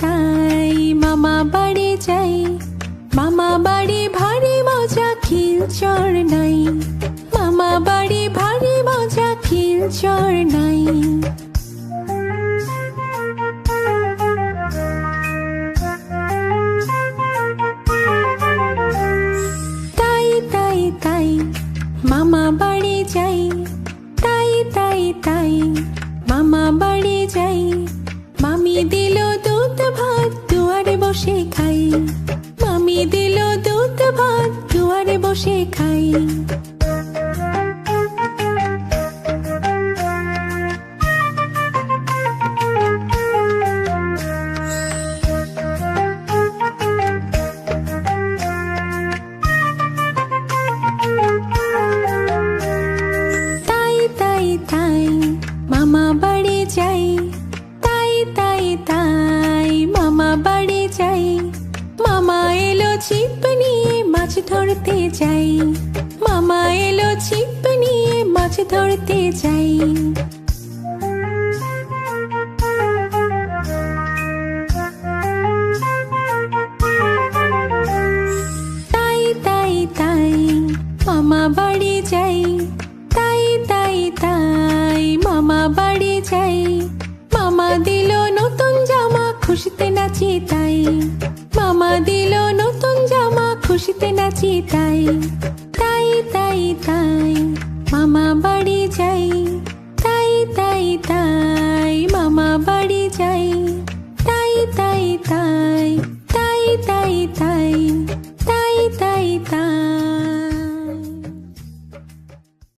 তাই মামা বাড়ি যাই। মামা বাড়ি ভারী মজা, খিলচর নাই। মামা বাড়ি ভারী মজা, খিলচর নাই। তাই তাই তাই মামা বাড়ি যাই। তাই তাই তাই মামা বাড়ি যাই। মামি দিল দুধ ভাত, দুয়ারে বসে খাই। মামি দিল দুধ ভাত, দুয়ারে বসে খাই। তাই তাই তাই মামা বাড়ি যাই। তাই তাই তাই মামা বাড়ি যাই। মামা এলো ছিপ নিয়ে মাছ ধরতে যাই। মামা এলো ছিপ নিয়ে মাছ ধরতে যাই। তাই তাই তাই মামা বাড়ি যাই। তাই তাই তাই মামা বাড়ি যাই। মামা দিল নতুন জামা, খুশিতে নাচি তাই। মামা দিল নতুন জামা, খুশিতে নাচি তাই। তাই তাই তাই মামা বাড়ি যাই। তাই তাই তাই মামা বাড়ি যাই। তাই তাই তাই তাই তাই তাই